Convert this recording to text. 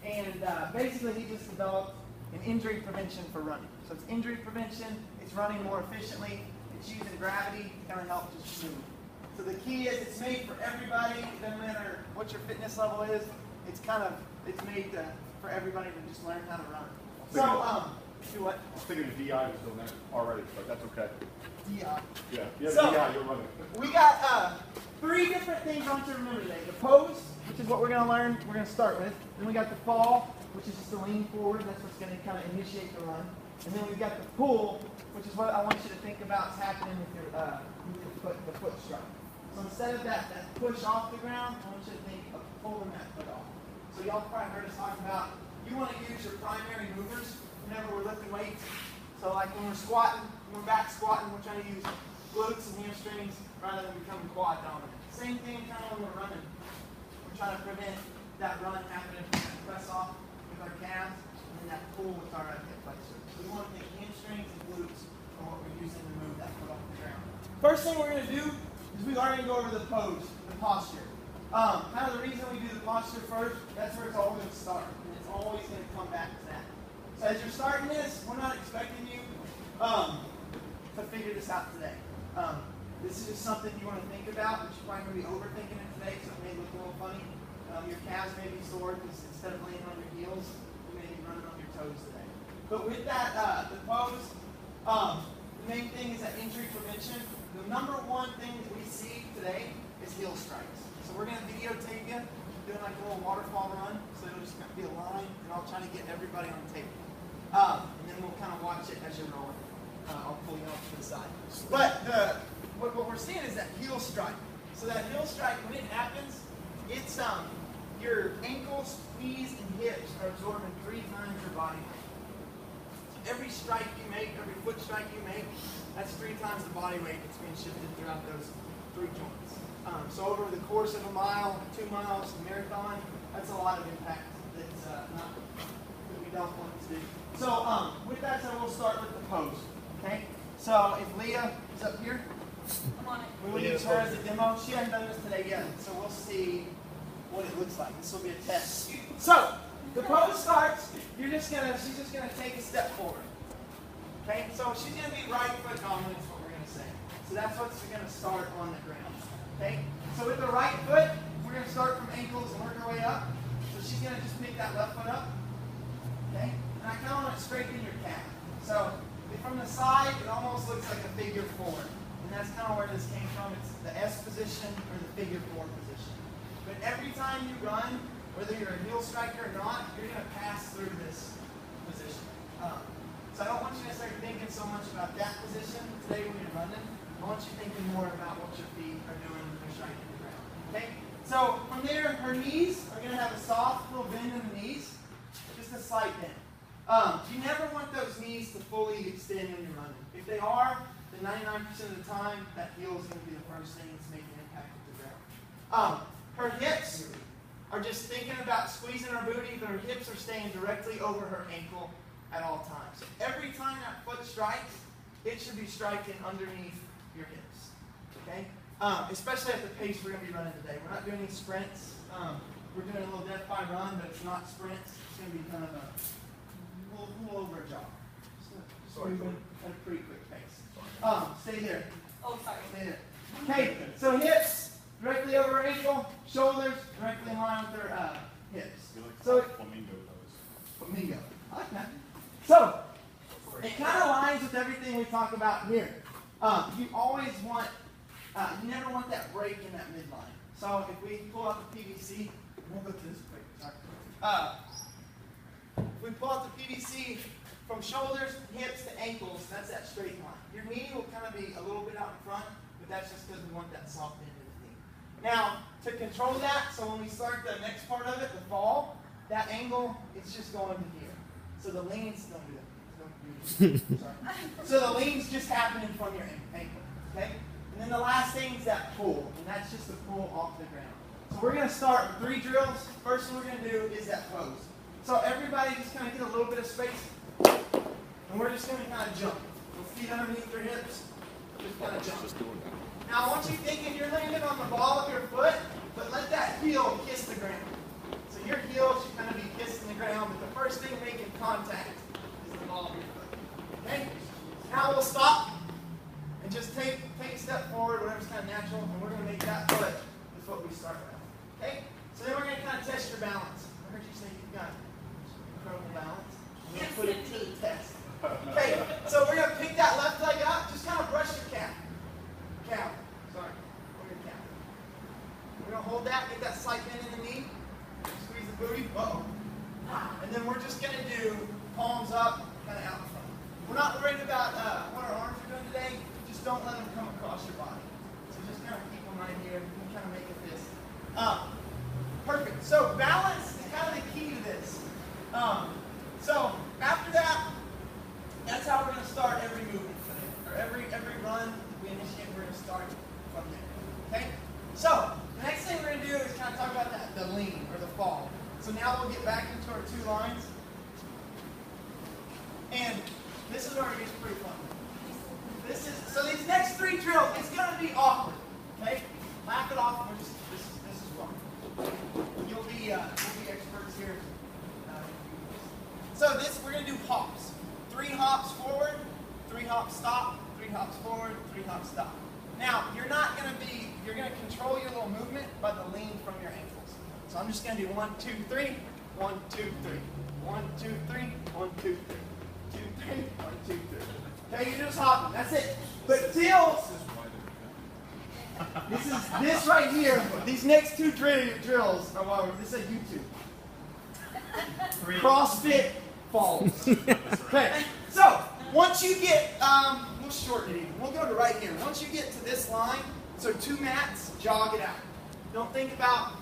And basically he just developed an injury prevention for running. So it's injury prevention, it's running more efficiently, it's using gravity to kind of help just move. So the key is it's made for everybody, it doesn't matter what your fitness level is, it's made for everybody to just learn how to run. So, do what? I was thinking the DI was doing that already, but that's okay. DI. Yeah, So, DI, you're running. We got 3 different things I want you to remember today. The pose, which is what we're going to learn, we're going to start with. Then we got the fall, which is just to lean forward. That's what's going to kind of initiate the run. And then we've got the pull, which is what I want you to think about is happening with your foot, the foot strike. So instead of that push off the ground, I want you to think of pulling that foot off. So y'all probably heard us talk about, you want to use your primary movers whenever we're lifting weights. So like when we're squatting, when we're back squatting, we're trying to use glutes and hamstrings rather than becoming quad dominant. Same thing kind of when we're running. We're trying to prevent that run happening from that press off with our calves and then that pull with our hip flexor. So we want to think hamstrings and glutes are what we're using to move that foot off the ground. First thing we're going to do is we are going to go over the pose, the posture. Kind of the reason we do the posture first, that's where it's all going to start. And it's always going to come back to that. So as you're starting this, we're not expecting you to figure this out today. This is just something you want to think about, but you're probably going to be overthinking it today, so it may look a little funny. Your calves may be sore because instead of laying on your heels, you may be running on your toes today. But with that, the pose, the main thing is that injury prevention. The number one thing that we see today is heel strikes. So we're going to videotape you doing like a little waterfall run, so it'll just be a line, and I'll try to get everybody on tape. And then we'll kind of watch it as you're rolling. I'll pull you off to the side. But what we're seeing is that heel strike. So that heel strike, when it happens, it's your ankles, knees, and hips are absorbing 3 times your body weight. So every strike you make, every foot strike you make, that's 3 times the body weight that's being shifted throughout those 3 joints. So over the course of a mile, 2 miles, a marathon, that's a lot of impact that's not that we don't want to do. So with that said, we'll start with the pose. Okay? So if Leah is up here, I'm on it. we will use her as a demo. She hasn't done this today yet, so we'll see what it looks like. This will be a test. So the pose starts. She's just gonna take a step forward. Okay? So she's gonna be right foot dominant is what we're gonna say. So that's what's gonna start on the ground. Okay? So with the right foot, we're gonna start from ankles and work our way up. So she's gonna just pick that left foot up. Okay? And I kind of want to straighten your calf. So from the side, it almost looks like a figure 4. And that's kind of where this came from. It's the S position or the figure 4 position. But every time you run, whether you're a heel striker or not, you're going to pass through this position. So I don't want you to start thinking so much about that position today when you're running. I want you thinking more about what your feet are doing when they're striking the ground. Okay? So from there, her knees are going to have a soft little bend in the knees. Just a slight bend. You never want those knees to fully extend when you're running. If they are, then 99% of the time, that heel is going to be the first thing that's making an impact with the ground. Her hips are just thinking about squeezing her booty, but her hips are staying directly over her ankle at all times. So every time that foot strikes, it should be striking underneath your hips. Okay? Especially at the pace we're going to be running today. We're not doing any sprints. We're doing a little death by run, but it's not sprints. It's going to be kind of a little over a jog. Just moving at a pretty quick pace. Stay there. Oh, sorry. Stay there. Okay, so hips directly over her ankle, shoulders directly in line with her hips. So Flamingo pose. flamingo. I like that. So it kind of aligns with everything we talk about here. You always want, you never want that break in that midline. So if we pull out the PVC, we'll go to this quick. Sorry. If we pull out the PVC from shoulders, hips to ankles, that's that straight line. Your knee will kind of be a little bit out in front, but that's just because we want that soft bend in the knee. Now, to control that, so when we start the next part of it, the fall, that angle, it's just going to here. So the leans, don't do that. Sorry. So the lean's just happening from your ankle, okay? And then the last thing is that pull, and that's just the pull off the ground. So we're going to start with 3 drills. First thing we're going to do is that pose. So everybody just kind of get a little bit of space, and we're just going to kind of jump. With feet underneath your hips, just kind of jump. Now I want you thinking you're landing on the ball of your foot, but let that heel kiss the ground. So your heel should kind of be kissing the ground. Uh-oh. And then we're just going to do palms up, kind of out in front. We're not worried about what our arms are doing today. Just don't let them come across your body. So just kind of keep them right here and kind of make a fist. Perfect. So balance is kind of the key to this. So after that, that's how we're going to start every movement today. Or every run we initiate, we're going to start from there. Okay? So the next thing we're going to do is kind of talk about that, the lean or the fall. So now we'll get back into our 2 lines. And this is where it gets pretty fun. So these next 3 drills, it's going to be awkward. Okay? Laugh it off. We're just, this is fun. You'll be experts here. So we're going to do hops. 3 hops forward, 3 hops stop, 3 hops forward, 3 hops stop. Now, you're going to control your little movement by the lean from your ankles. So I'm just going to do 1, 2, 3, 1, 2, 3, 1, 2, 3, 1, 2, 3, 2, 3, 1, 2, 3. Okay, you're just hopping. That's it. But till this right here, these next 2 drills are what this is YouTube. CrossFit falls. Okay, so once you get, we'll shorten it even. We'll go to right here. Once you get to this line, so 2 mats, jog it out. Don't think about